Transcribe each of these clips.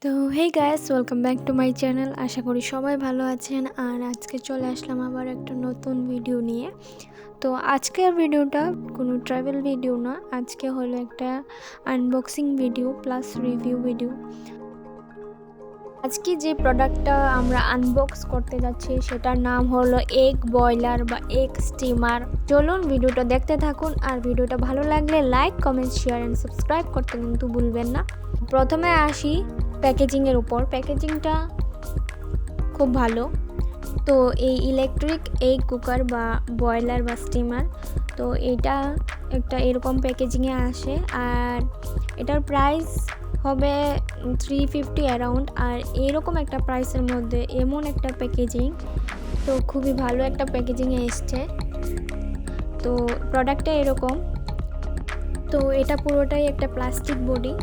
তো hey guys, welcome back to my channel. আশা করি সবাই ভালো আছেন। আর আজকে চলে আসলাম আবার একটা নতুন ভিডিও নিয়ে। তো আজকের ভিডিওটা কোনো ট্রাভেল ভিডিও না, আজকে হলো একটা unboxing video plus review video. আজকে যে প্রোডাক্টটা আমরা আনবক্স করতে যাচ্ছি সেটার নাম হলো এগ বয়লার বা এগ স্টিমার। চলুন ভিডিওটা দেখতে থাকুন, আর ভিডিওটা ভালো লাগলে like, comment, share and subscribe করতে কিন্তু ভুলবেন না। প্রথমে আসি প্যাকেজিংয়ের উপর। প্যাকেজিংটা খুব ভালো। তো এই ইলেকট্রিক এগ কুকার বা বয়লার বা স্টিমার, তো এটা একটা এরকম প্যাকেজিংয়ে আসে। আর এটার প্রাইস হবে 350 অ্যারাউন্ড। আর এরকম একটা প্রাইসের মধ্যে এমন একটা প্যাকেজিং, তো খুবই ভালো একটা প্যাকেজিংয়ে এসছে। তো প্রোডাক্টটা এরকম। তো এটা পুরোটাই একটা প্লাস্টিক বডি।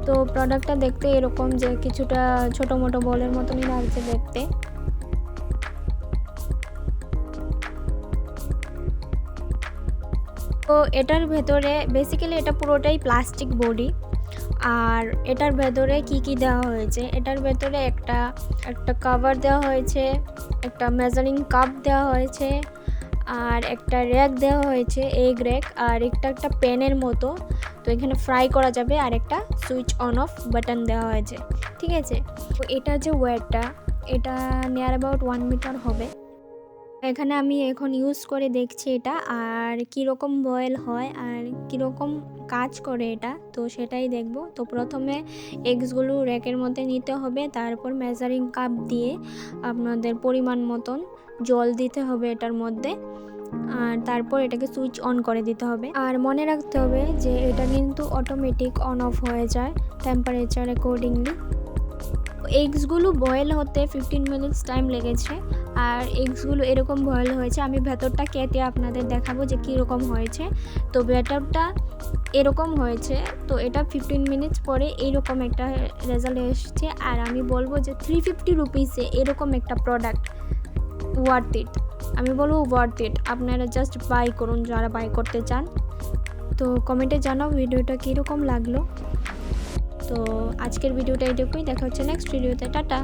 তো প্রোডাক্টটা দেখতে এরকম, যে কিছুটা ছোটো মোটো বলের মতনই লাগছে দেখতে। তো এটার ভেতরে বেসিক্যালি এটা পুরোটাই প্লাস্টিক বডি। আর এটার ভেতরে কি কি দেওয়া হয়েছে, এটার ভেতরে একটা কভার দেওয়া হয়েছে, একটা মেজারিং কাপ দেওয়া হয়েছে, আর একটা র্যাক দেওয়া হয়েছে, এগ র্যাক। আর একটা প্যানের মতো, তো এখানে ফ্রাই করা যাবে। আর একটা সুইচ অন অফ বাটন দেওয়া হয়েছে, ঠিক আছে। তো এটা যে ওয়েটটা, এটা নিয়ার অ্যাবাউট 1 মিটার হবে। এখানে আমি এখন ইউজ করে দেখছি এটা, আর কীরকম বয়েল হয় আর কীরকম কাজ করে এটা, তো সেটাই দেখব। তো প্রথমে এগসগুলো র্যাকের মধ্যে নিতে হবে, তারপর মেজারিং কাপ দিয়ে আপনাদের পরিমাণ মতন জল দিতে হবে এটার মধ্যে। আর তারপর এটাকে সুইচ অন করে দিতে হবে। আর মনে রাখতে হবে যে এটা কিন্তু অটোমেটিক অন অফ হয়ে যায় টেম্পারেচার অ্যাকর্ডিংলি। এগসগুলো বয়েল হতে 15 মিনিটস টাইম লেগেছে। আর এগসগুলো এরকম বয়েল হয়েছে। আমি ভেতরটা কেটে আপনাদের দেখাবো যে কীরকম হয়েছে। তো ব্যাটারটা এরকম হয়েছে। তো এটা 15 মিনিটস পরে এইরকম একটা রেজাল্ট এসছে। আর আমি বলবো যে 350 রুপিসে এরকম একটা প্রোডাক্ট ওয়ার্থ ইট। আমি বলবো ওয়ার্থ ইট। আপনারা জাস্ট বাই করুন যারা বাই করতে চান। তো কমেন্টে জানাও ভিডিওটা কীরকম লাগলো। তো আজকের ভিডিওটা এইটুকুই, দেখা হচ্ছে নেক্সট ভিডিওতে। টাটা।